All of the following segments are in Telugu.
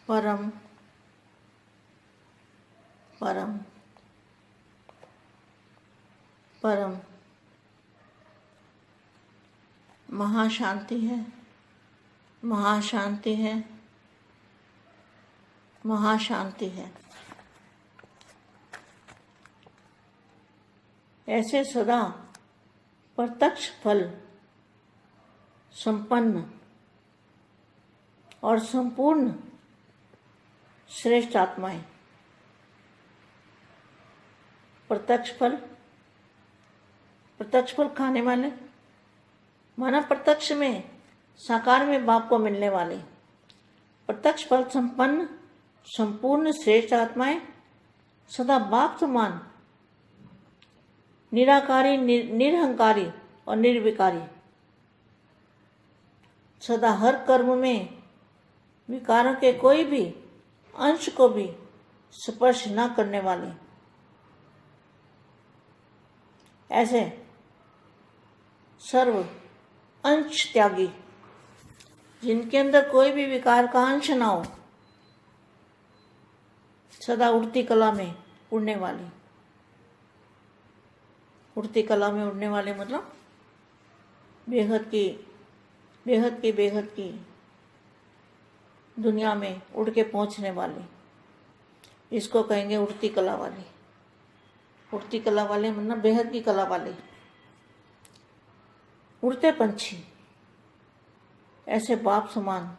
परम परम परम महाशांति है, महाशांति है, महाशांति है। ऐसे सदा प्रत्यक्ष फल संपन्न और संपूर्ण श्रेष्ठ आत्माएं, प्रत्यक्ष फल खाने वाले, माना प्रत्यक्ष में साकार में बाप को मिलने वाले प्रत्यक्ष फल संपन्न संपूर्ण श्रेष्ठ आत्माएं सदा बाप समान निराकारी, निरहंकारी और निर्विकारी, सदा हर कर्म में विकारों के कोई भी अंश को भी स्पर्श न करने वाले, ऐसे सर्व अंश त्यागी, जिनके अंदर कोई भी विकार का अंश ना हो, सदा उड़ती कला में उड़ने वाली। उड़ती कला में उड़ने वाले मतलब बेहद की दुनिया में उड़ के पहुंचने वाले, इसको कहेंगे उड़ती कला वाले। उड़ती कला वाले मतलब बेहद की कला वाले, उड़ते पंछी, ऐसे बाप समान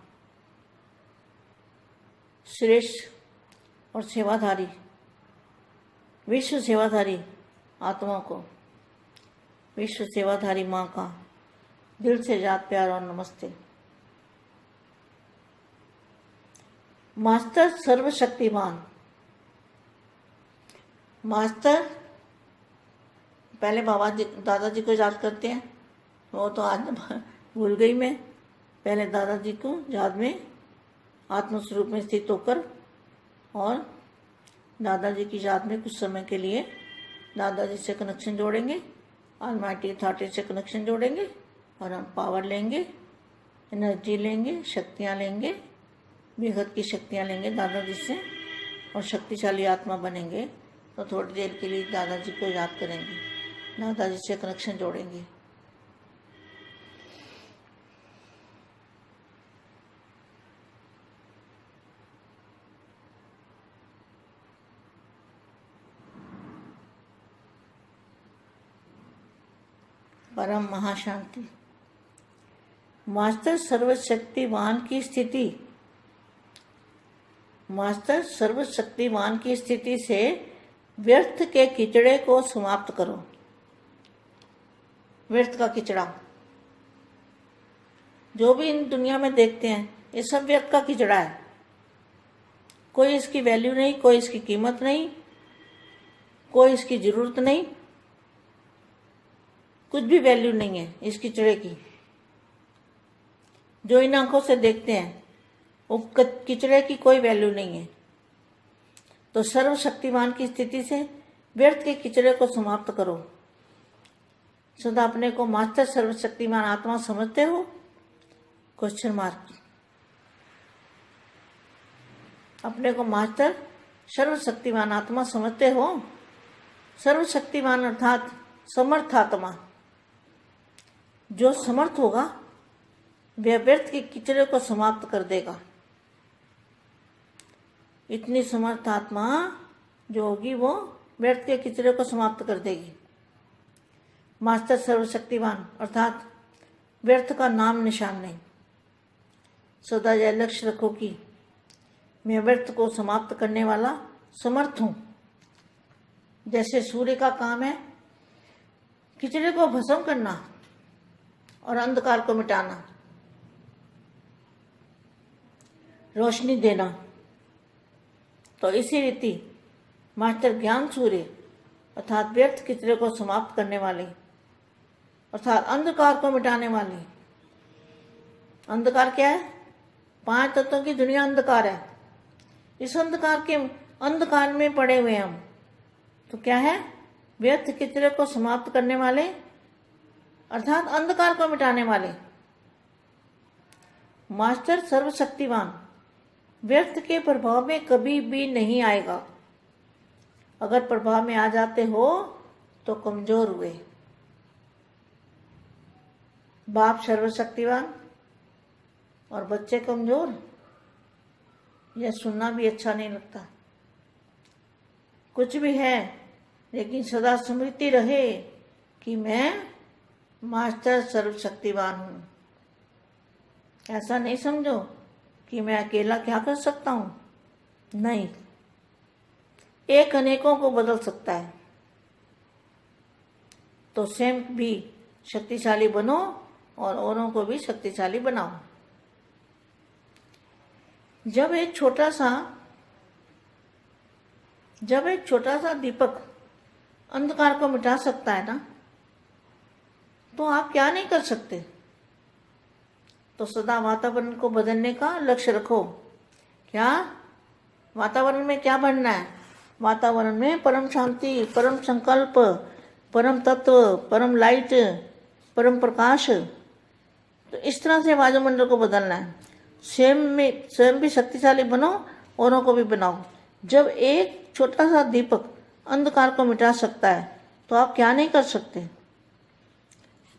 श्रेष्ठ और सेवाधारी, विश्व सेवाधारी आत्मा को, विश्व सेवाधारी माँ का दिल से याद प्यार और नमस्ते। मास्टर सर्वशक्तिमान, मास्टर पहले बाबा जी दादाजी को याद करते हैं, वो तो आज भूल गई मैं। पहले दादाजी को याद में आत्मस्वरूप में स्थित होकर और दादाजी की याद में कुछ समय के लिए दादाजी से कनेक्शन जोड़ेंगे, ऑलमाइटी अथॉरिटी से कनेक्शन जोड़ेंगे और हम पावर लेंगे, एनर्जी लेंगे, शक्तियाँ लेंगे, बेहद की शक्तियाँ लेंगे दादाजी से और शक्तिशाली आत्मा बनेंगे। तो थोड़ी देर के लिए दादाजी को याद करेंगे, दादाजी से कनेक्शन जोड़ेंगे। परम महाशांति, मास्टर सर्वशक्तिमान की स्थिति, मास्टर सर्वशक्तिमान की स्थिति से व्यर्थ के कीचड़े को समाप्त करो। व्यर्थ का कीचड़ा जो भी इन दुनिया में देखते हैं, ये सब व्यर्थ का कीचड़ा है। कोई इसकी वैल्यू नहीं, कोई इसकी कीमत नहीं, कोई इसकी जरूरत नहीं, कुछ भी वैल्यू नहीं है इस कीचड़े की। जो इन आंखों से देखते हैं वो कीचड़े की कोई वैल्यू नहीं है। तो सर्वशक्तिमान की स्थिति से व्यर्थ के कीचड़े को समाप्त करो। सदा अपने को मास्टर सर्वशक्तिमान आत्मा समझते हो? Question mark. अपने को मास्टर सर्वशक्तिमान आत्मा समझते हो? सर्वशक्तिमान अर्थात समर्थ आत्मा। जो समर्थ होगा वह व्यर्थ के कीचड़े को समाप्त कर देगा। इतनी समर्थ आत्मा जो होगी वो व्यर्थ के कीचड़े को समाप्त कर देगी। मास्टर सर्वशक्तिमान अर्थात व्यर्थ का नाम निशान नहीं। सदा यह लक्ष्य रखो कि मैं व्यर्थ को समाप्त करने वाला समर्थ हूं। जैसे सूर्य का काम है कीचड़े को भस्म करना और अंधकार को मिटाना, रोशनी देना, तो इसी रीति मास्टर ज्ञान सूर्य अर्थात व्यर्थ कीचड़े को समाप्त करने वाले अर्थात अंधकार को मिटाने वाले। अंधकार क्या है? 5 तत्वों की दुनिया अंधकार है। इस अंधकार में पड़े हुए हम। तो क्या है? व्यर्थ कीचड़े को समाप्त करने वाले अर्थात अंधकार को मिटाने वाले। मास्टर सर्वशक्तिवान व्यर्थ के प्रभाव में कभी भी नहीं आएगा। अगर प्रभाव में आ जाते हो तो कमजोर हुए। बाप सर्वशक्तिवान और बच्चे कमजोर, यह सुनना भी अच्छा नहीं लगता। कुछ भी है, लेकिन सदा स्मृति रहे कि मैं मास्टर सर्वशक्तिवान हूँ। ऐसा नहीं समझो कि मैं अकेला क्या कर सकता हूँ। नहीं, एक अनेकों को बदल सकता है। तो स्वयं भी शक्तिशाली बनो और औरों को भी शक्तिशाली बनाओ। जब एक छोटा सा दीपक अंधकार को मिटा सकता है ना, तो आप क्या नहीं कर सकते। तो सदा वातावरण को बदलने का लक्ष्य रखो। क्या वातावरण में क्या बनना है? वातावरण में परम शांति, परम संकल्प, परम तत्व, परम लाइट, परम प्रकाश। तो इस तरह से वायुमंडल को बदलना है। स्वयं भी शक्तिशाली बनो, औरों को भी बनाओ। जब एक छोटा सा दीपक अंधकार को मिटा सकता है, तो आप क्या नहीं कर सकते।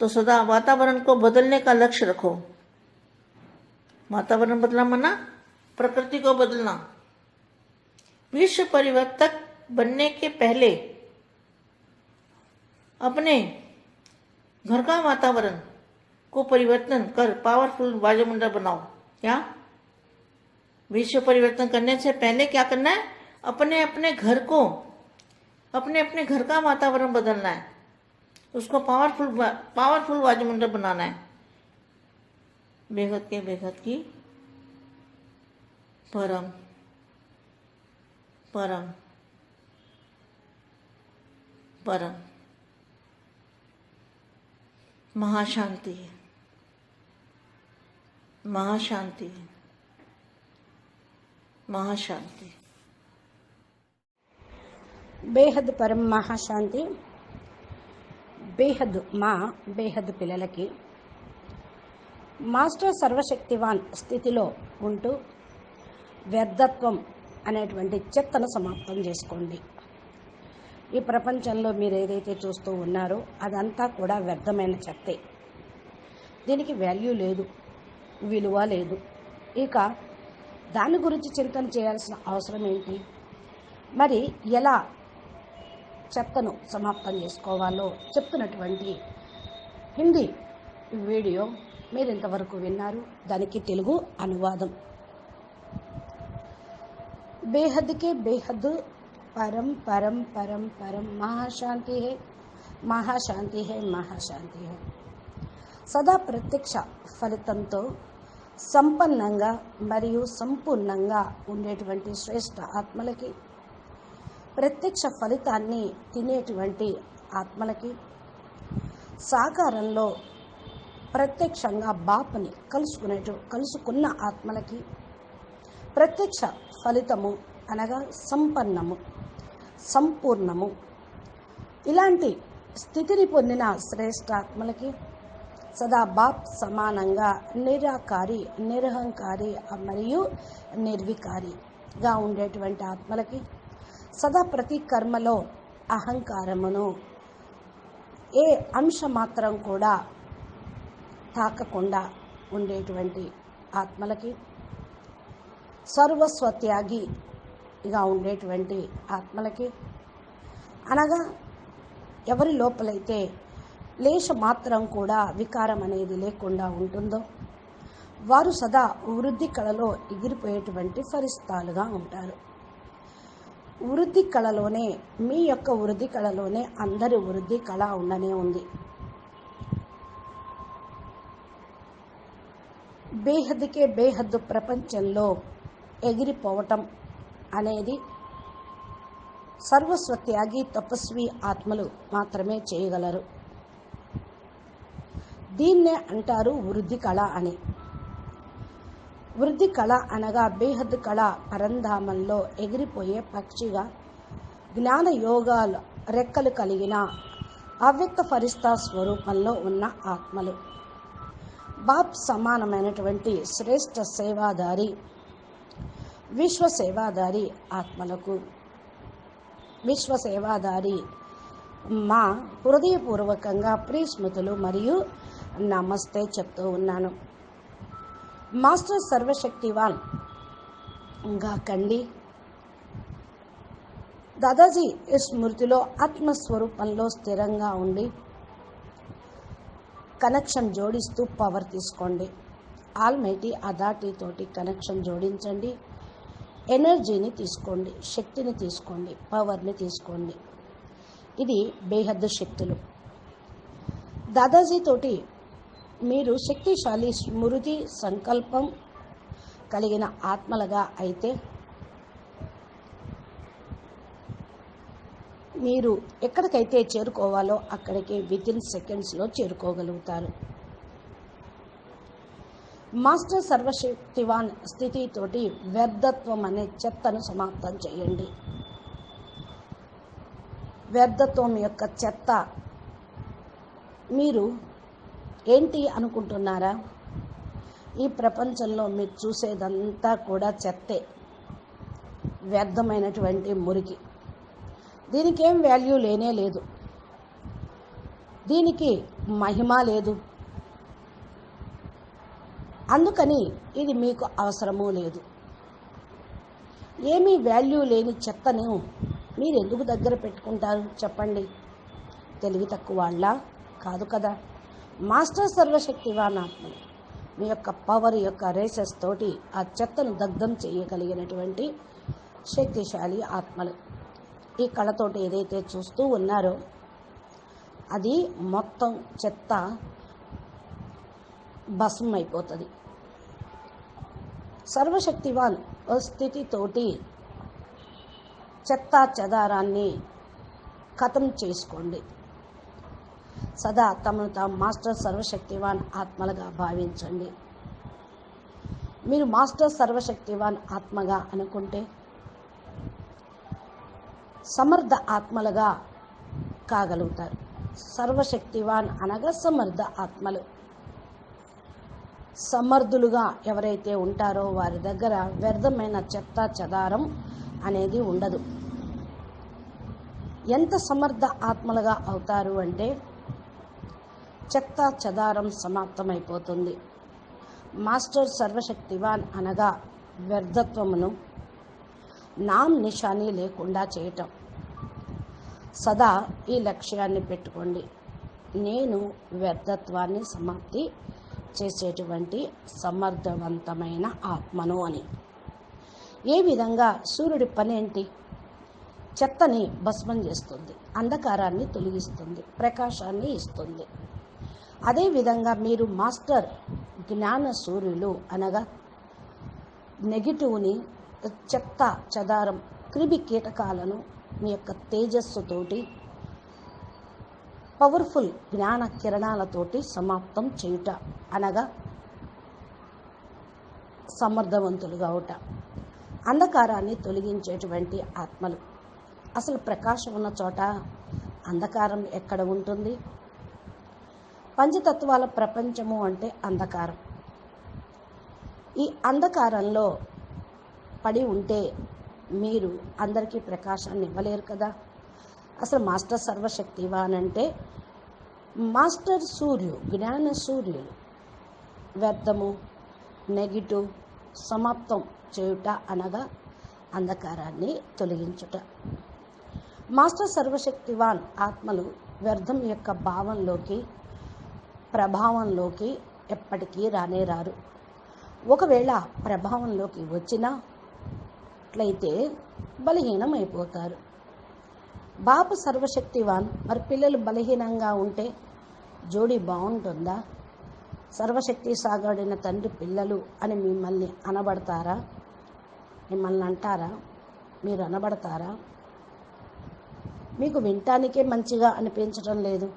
तो सदा वातावरण को बदलने का लक्ष्य रखो। वातावरण बदलना माना प्रकृति को बदलना। विश्व परिवर्तक बनने के पहले अपने घर का वातावरण को परिवर्तन कर पावरफुल वायुमंडल बनाओ। क्या विश्व परिवर्तन करने से पहले क्या करना है? अपने अपने घर का वातावरण बदलना है। उसको पावरफुल वायुमंडल बनाना है। बेहद के बेहद की परम परम परम महाशांति, महाशांति, महाशांति। బేహద్ పరం మహాశాంతి. బేహద్ మా బేహద్ పిల్లలకి మాస్టర్ సర్వశక్తివాన్ స్థితిలో ఉంటూ వ్యర్థత్వం అనేటువంటి చెత్తను సమాప్తం చేసుకోండి. ఈ ప్రపంచంలో మీరు ఏదైతే చూస్తూ ఉన్నారో అదంతా కూడా వ్యర్థమైన చెత్తే. దీనికి వాల్యూ లేదు, విలువ లేదు. ఇక దాని గురించి చింతన చేయాల్సిన అవసరం ఏంటి? మరి ఎలా చెత్తను సమాప్తం చేసుకోవాలో చెప్తున్నటువంటి హిందీ వీడియో మీరు ఇంతవరకు విన్నారు. దానికి తెలుగు అనువాదం. बेहद के बेहद परम परम परम परम महाशांति है, महाशांति है, महाशांति है. సదా ప్రత్యక్ష ఫలితంతో సంపన్నంగా మరియు సంపూర్ణంగా ఉండేటువంటి శ్రేష్ఠ ఆత్మలకి, ప్రత్యక్ష ఫలితాన్ని తినేటువంటి ఆత్మలకి, సాకారంలో ప్రత్యక్షంగా బాపుని కలుసుకున్న ఆత్మలకి, ప్రత్యక్ష ఫలితము అనగా సంపన్నము, సంపూర్ణము, ఇలాంటి స్థితిని పొందిన శ్రేష్ఠాత్మలకి, సదా బాప్ సమానంగా నిరాకారి, నిరహంకారి మరియు నిర్వికారిగా ఉండేటువంటి ఆత్మలకి, సదా ప్రతి కర్మలో అహంకారమును ఏ అంశమాత్రం కూడా తాకకుండా ఉండేటువంటి ఆత్మలకి, సర్వస్వత్యాగిగా ఉండేటువంటి ఆత్మలకి, అనగా ఎవరి లోపలైతే లేశ మాత్రం కూడా వికారం అనేది లేకుండా ఉంటుందో వారు సదా వృద్ధి కళలో ఎగిరిపోయేటువంటి ఫరిస్తాలుగా ఉంటారు. వృద్ధి కళలోనే, మీ యొక్క వృద్ధి కళలోనే అందరి వృద్ధి కళ ఉండనే ఉంది. బేహద్కే బేహద్దు ప్రపంచంలో ఎగిరిపోవటం అనేది సర్వస్వత్యాగి తపస్వి ఆత్మలు మాత్రమే చేయగలరు. దీన్నే అంటారు వృద్ధి కళ అని. వృద్ధి కళ అనగా బేహద్ కళ పరంధామంలో ఎగిరిపోయే పక్షిగా జ్ఞాన యోగాల రెక్కలు కలిగిన అవ్యక్త ఫరిస్తా స్వరూపంలో ఉన్న ఆత్మలు. బాప్ సమానమైనటువంటి శ్రేష్ఠ సేవాదారి విశ్వసేవాదారి ఆత్మలకు విశ్వసేవాదారి మా హృదయపూర్వకంగా ప్రియస్మృతులు మరియు నమస్తే చెప్తూ ఉన్నాను. మాస్టర్ సర్వశక్తివాన్ గా కండి. దాదాజీ స్మృతిలో ఆత్మస్వరూపంలో స్థిరంగా ఉండి కనెక్షన్ జోడిస్తూ పవర్ తీసుకోండి. ఆల్మైటీ అథారిటీతోటి కనెక్షన్ జోడించండి. ఎనర్జీని తీసుకోండి, శక్తిని తీసుకోండి, పవర్ని తీసుకోండి. ఇది బేహద్దు శక్తులు. దాదాజీతోటి మీరు శక్తిశాలి స్మృతి సంకల్పం కలిగిన ఆత్మలుగా అయితే మీరు ఎక్కడికైతే చేరుకోవాలో అక్కడికి వితిన్ సెకండ్స్లో చేరుకోగలుగుతారు. మాస్టర్ సర్వశక్తివాన్ స్థితితోటి వ్యర్థత్వం అనే చెత్తను సమాప్తం చేయండి. వ్యర్థత్వం యొక్క చెత్త మీరు ఏంటి అనుకుంటున్నారా? ఈ ప్రపంచంలో మీరు చూసేదంతా కూడా చెత్తే, వ్యర్థమైనటువంటి మురికి. దీనికి ఏం వాల్యూ లేనే లేదు, దీనికి మహిమ లేదు, అందుకని ఇది మీకు అవసరమూ లేదు. ఏమీ వాల్యూ లేని చెత్తను మీరు ఎందుకు దగ్గర పెట్టుకుంటారు చెప్పండి? తెలివి తక్కువ వాళ్ళ కాదు కదా. మాస్టర్ సర్వశక్తివాన్ ఆత్మలు మీ యొక్క పవర్ యొక్క రేసెస్ తోటి ఆ చెత్తను దగ్ధం చేయగలిగినటువంటి శక్తిశాలి ఆత్మలు. ఈ కళతోటి ఏదైతే చూస్తూ ఉన్నారో అది మొత్తం చెత్త భస్మం అయిపోతుంది. సర్వశక్తివాన్ స్థితితోటి చెత్త చెదారాన్ని ఖతం చేసుకోండి. సదా తమను తాము మాస్టర్ సర్వశక్తివాన్ ఆత్మలుగా భావించండి. మీరు మాస్టర్ సర్వశక్తివాన్ ఆత్మగా అనుకుంటే సమర్థ ఆత్మలుగా కాగలుగుతారు. సర్వశక్తివాన్ అనగా సమర్థ ఆత్మలు. సమర్థులుగా ఎవరైతే ఉంటారో వారి దగ్గర వ్యర్థమైన చెత్త చెదారం అనేది ఉండదు. ఎంత సమర్థ ఆత్మలుగా అవుతారు అంటే చెత్త చెదారం సమాప్తమైపోతుంది. మాస్టర్ సర్వశక్తివాన్ అనగా వ్యర్థత్వమును నామ్ నిషానీ లేకుండా చేయటం. సదా ఈ లక్ష్యాన్ని పెట్టుకోండి, నేను వ్యర్థత్వాన్ని సమాప్తి చేసేటువంటి సమర్థవంతమైన ఆత్మను అని. ఏ విధంగా సూర్యుడి పని ఏంటి? చెత్తని భస్మం చేస్తుంది, అంధకారాన్ని తొలగిస్తుంది, ప్రకాశాన్ని ఇస్తుంది. అదేవిధంగా మీరు మాస్టర్ జ్ఞాన సూర్యులు అనగా నెగిటివ్ని, చెత్త చెదారం, క్రిమి కీటకాలను మీ యొక్క తేజస్సుతోటి పవర్ఫుల్ జ్ఞాన కిరణాలతోటి సమాప్తం చేయుట అనగా సమర్థవంతులుగా అవుట. అంధకారాన్ని తొలగించేటువంటి ఆత్మలు. అసలు ప్రకాశం ఉన్న చోట అంధకారం ఎక్కడ ఉంటుంది? పంచతత్వాల ప్రపంచము అంటే అంధకారం. ఈ అంధకారంలో పడి ఉంటే మీరు అందరికీ ప్రకాశాన్ని ఇవ్వలేరు కదా. అసలు మాస్టర్ సర్వశక్తివాన్ అంటే మాస్టర్ సూర్యు, జ్ఞాన సూర్యులు. వ్యర్థము, నెగిటివ్ సమాప్తం చేయుట అనగా అంధకారాన్ని తొలగించుట. మాస్టర్ సర్వశక్తివాన్ ఆత్మలు వ్యర్థం యొక్క భావంలోకి, ప్రభావంలోకి ఎప్పటికీ రానే రారు. ఒకవేళ ప్రభావంలోకి వచ్చినట్లయితే బలహీనం అయిపోతారు. బాపు సర్వశక్తివాన్, మరి పిల్లలు బలహీనంగా ఉంటే జోడీ బాగుంటుందా? సర్వశక్తి సాగడిన తండ్రి పిల్లలు అని మిమ్మల్ని అనబడతారా? మిమ్మల్ని అంటారా? మీరు అనబడతారా? మీకు వినటానికే మంచిగా అనిపించడం లేదు,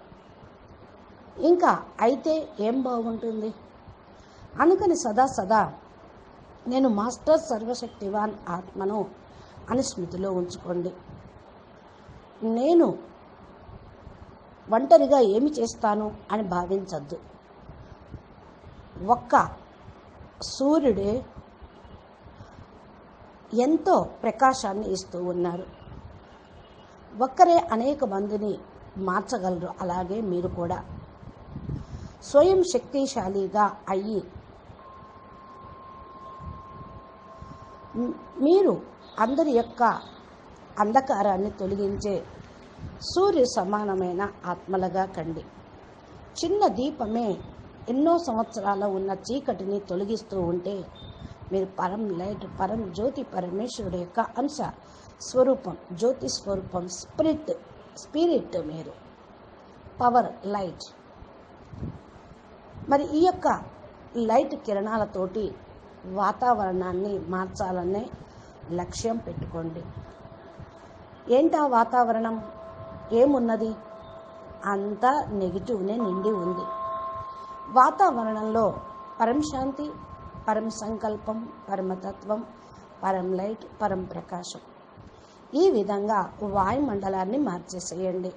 ఇంకా అయితే ఏం బాగుంటుంది? అనుకని సదా నేను మాస్టర్ సర్వశక్తివాన్ ఆత్మను అని స్మృతిలో ఉంచుకోండి. నేను ఒంటరిగా ఏమి చేస్తాను అని భావించద్దు. ఒక్క సూర్యుడే ఎంతో ప్రకాశాన్ని ఇస్తూ ఉన్నారు. ఒక్కరే అనేక మందిని మార్చగలరు. అలాగే మీరు కూడా స్వయం శక్తిశాలిగా అయ్యి మీరు అందరి యొక్క అంధకారాన్ని తొలగించే సూర్య సమానమైన ఆత్మలుగా కండి. చిన్న దీపమే ఎన్నో సంవత్సరాల ఉన్న చీకటిని తొలగిస్తూ ఉంటే మీరు పరం లైట్, పరం జ్యోతి, పరమేశ్వరుడు యొక్క అంశ స్వరూపం, జ్యోతి స్వరూపం, స్పిరిట్, మీరు పవర్, లైట్. మరి ఈ యొక్క లైట్ కిరణాలతోటి వాతావరణాన్ని మార్చాలనే లక్ష్యం పెట్టుకోండి. ఏంటా వాతావరణం? ఏమున్నది? అంతా నెగిటివ్నే నిండి ఉంది. వాతావరణంలో పరం శాంతి, పరం సంకల్పం, పరమతత్వం, పరం లైట్, పరం ప్రకాశం, ఈ విధంగా వాయుమండలాన్ని మార్చేసేయండి.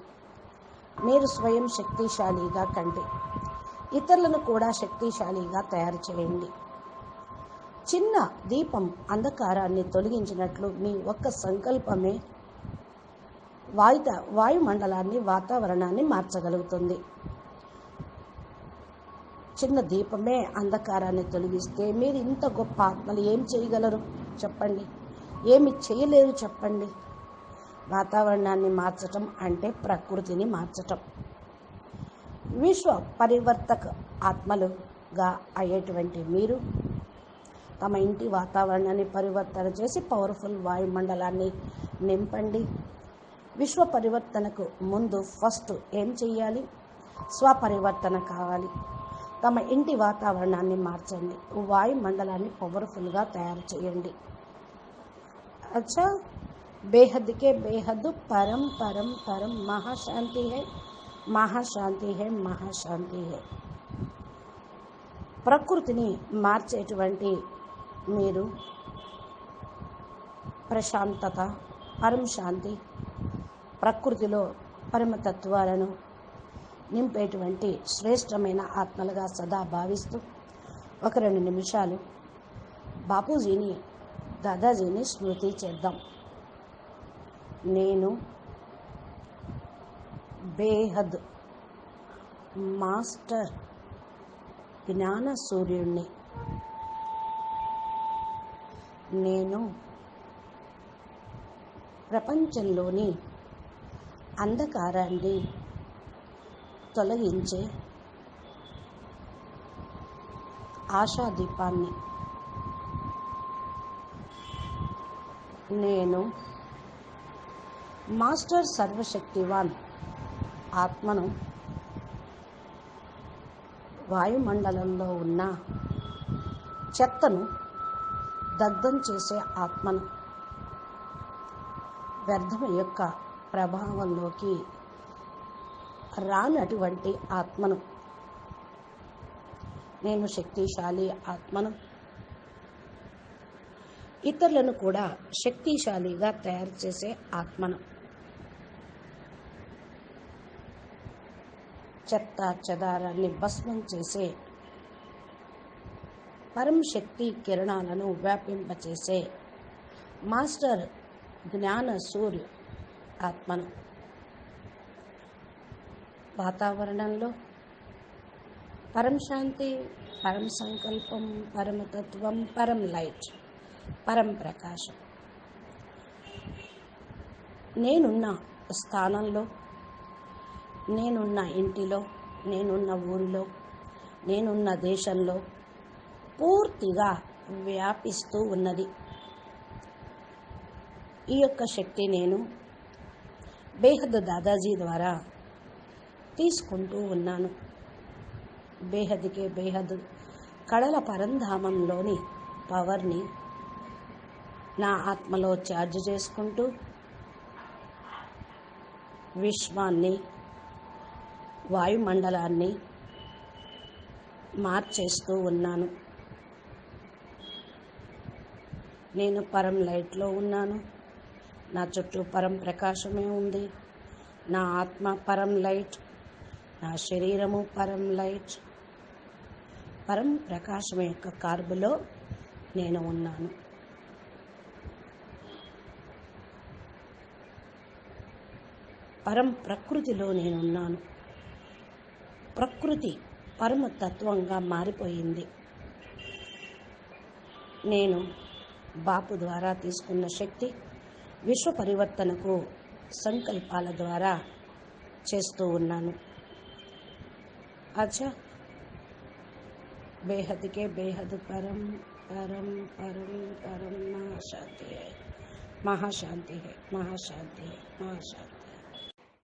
మీరు స్వయం శక్తిశాలిగా కండి. ఇతరులను కూడా శక్తిశాలిగా తయారు చేయండి. చిన్న దీపం అంధకారాన్ని తొలగించినట్లు మీ ఒక్క సంకల్పమే వాయుమండలాన్ని, వాతావరణాన్ని మార్చగలుగుతుంది. చిన్న దీపమే అంధకారాన్ని తొలగిస్తే మీరు ఇంత గొప్ప ఆత్మలు ఏం చేయగలరు చెప్పండి? ఏమి చేయలేరు చెప్పండి? వాతావరణాన్ని మార్చటం అంటే ప్రకృతిని మార్చటం. విశ్వ పరివర్తక ఆత్మలుగా అయ్యేటువంటి మీరు తమ ఇంటి వాతావరణాన్ని పరివర్తన చేసి పవర్ఫుల్ వాయుమండలాన్ని నింపండి. విశ్వ పరివర్తనకు ముందు ఫస్ట్ ఏం చెయ్యాలి? స్వపరివర్తన కావాలి. తమ ఇంటి వాతావరణాన్ని మార్చండి. వాయుమండలాన్ని పవర్ఫుల్గా తయారు చేయండి. అచ్చా, బేహద్కే బేహద్, పరం పరం పరం, మహాశాంతి హై, మహాశాంతి హై, మహాశాంతి హై. ప్రకృతిని మార్చేటువంటి మీరు ప్రశాంతత, పరం శాంతి, ప్రకృతిలో పరమతత్వాలను నింపేటువంటి శ్రేష్టమైన ఆత్మలుగా సదా భావిస్తూ ఒక 2 నిమిషాలు బాపూజీని, దాదాజీని స్మృతి చేద్దాం. నేను బేహద్ మాస్టర్ జ్ఞాన సూర్యుణ్ణి. నేను ప్రపంచంలోని అంధకారాన్ని తొలగించే ఆశాదీపాన్ని. నేను మాస్టర్ సర్వశక్తివాన్ ఆత్మను. వాయుమండలంలో ఉన్న చెత్తను దగ్ధం చేసే ఆత్మను, వ్యర్థం యొక్క ప్రభావంలోకి రానటువంటి ఆత్మను. నేను శక్తిశాలి ఆత్మను. ఇతరులను కూడా శక్తిశాలిగా తయారు చేసే ఆత్మను. చెత్త చెదారాన్ని భస్మం చేసే పరం శక్తి కిరణాలను వ్యాపింపచేసే మాస్టర్ జ్ఞాన సూర్య ఆత్మను. వాతావరణంలో పరం శాంతి, పరం సంకల్పం, పరమతత్వం, పరం లైట్, పరం ప్రకాశం. నేనున్న స్థానంలో, నేనున్న ఇంటిలో, నేనున్న ఊరిలో, నేనున్న దేశంలో పూర్తిగా వ్యాపిస్తూ ఉన్నది. ఈ యొక్క శక్తి నేను బేహద్ దాదాజీ ద్వారా తీసుకుంటూ ఉన్నాను. బేహద్కే బేహద్ కడల పరంధామంలోని పవర్ని నా ఆత్మలో ఛార్జ్ చేసుకుంటూ విశ్వాన్ని, వాయుమండలాన్ని మార్చేస్తూ ఉన్నాను. నేను పరం లైట్లో ఉన్నాను. నా చుట్టూ పరం ప్రకాశమే ఉంది. నా ఆత్మ పరం లైట్, నా శరీరము పరం లైట్, పరం ప్రకాశం యొక్క కార్బులో నేను ఉన్నాను. పరం ప్రకృతిలో నేనున్నాను. ప్రకృతి పరమతత్వంగా మారిపోయింది. నేను బాపు ద్వారా తీసుకున్న శక్తి విశ్వ పరివర్తనకు సంకల్పాల ద్వారా చేస్తూ ఉన్నాను. अच्छा बेहद के बेहद परम परम परम परम महाशांति है, महाशांति है, महाशांति है, महाशांति।